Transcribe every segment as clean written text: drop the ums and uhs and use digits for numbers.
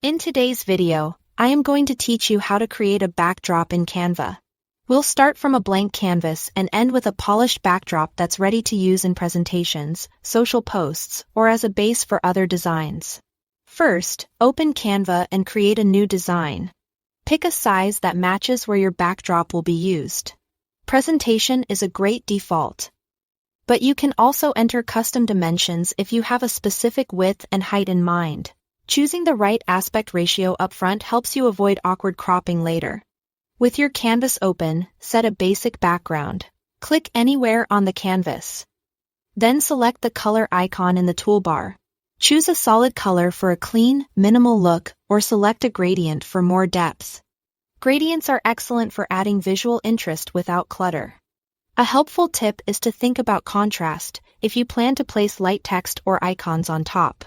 In today's video, I am going to teach you how to create a backdrop in Canva. We'll start from a blank canvas and end with a polished backdrop that's ready to use in presentations, social posts, or as a base for other designs. First, open Canva and create a new design. Pick a size that matches where your backdrop will be used. Presentation is a great default. But you can also enter custom dimensions if you have a specific width and height in mind. Choosing the right aspect ratio upfront helps you avoid awkward cropping later. With your canvas open, set a basic background. Click anywhere on the canvas. Then select the color icon in the toolbar. Choose a solid color for a clean, minimal look, or select a gradient for more depth. Gradients are excellent for adding visual interest without clutter. A helpful tip is to think about contrast if you plan to place light text or icons on top.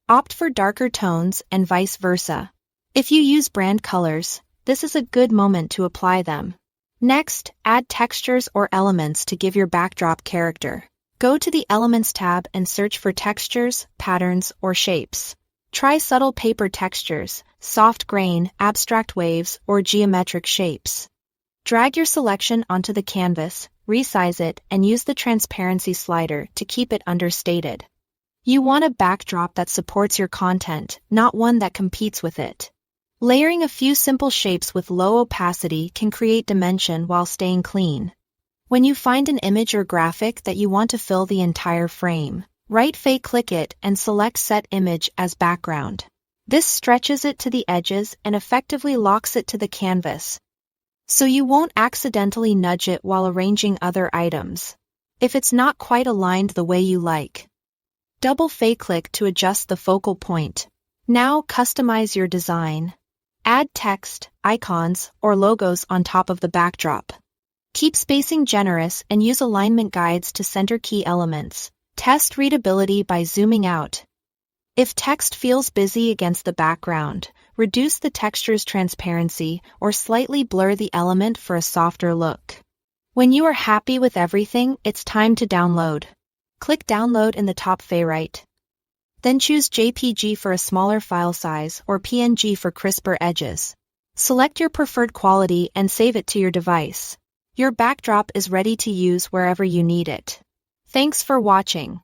Opt for darker tones and vice versa. If you use brand colors, this is a good moment to apply them. Next, add textures or elements to give your backdrop character. Go to the Elements tab and search for textures, patterns, or shapes. Try subtle paper textures, soft grain, abstract waves, or geometric shapes. Drag your selection onto the canvas, resize it, and use the transparency slider to keep it understated. You want a backdrop that supports your content, not one that competes with it. Layering a few simple shapes with low opacity can create dimension while staying clean. When you find an image or graphic that you want to fill the entire frame, right-click it and select Set Image as background. This stretches it to the edges and effectively locks it to the canvas, so you won't accidentally nudge it while arranging other items. If it's not quite aligned the way you like, double-click to adjust the focal point. Now customize your design. Add text, icons, or logos on top of the backdrop. Keep spacing generous and use alignment guides to center key elements. Test readability by zooming out. If text feels busy against the background, reduce the texture's transparency or slightly blur the element for a softer look. When you are happy with everything, it's time to download. Click Download in the top right. Then choose JPG for a smaller file size or PNG for crisper edges. Select your preferred quality and save it to your device. Your backdrop is ready to use wherever you need it. Thanks for watching.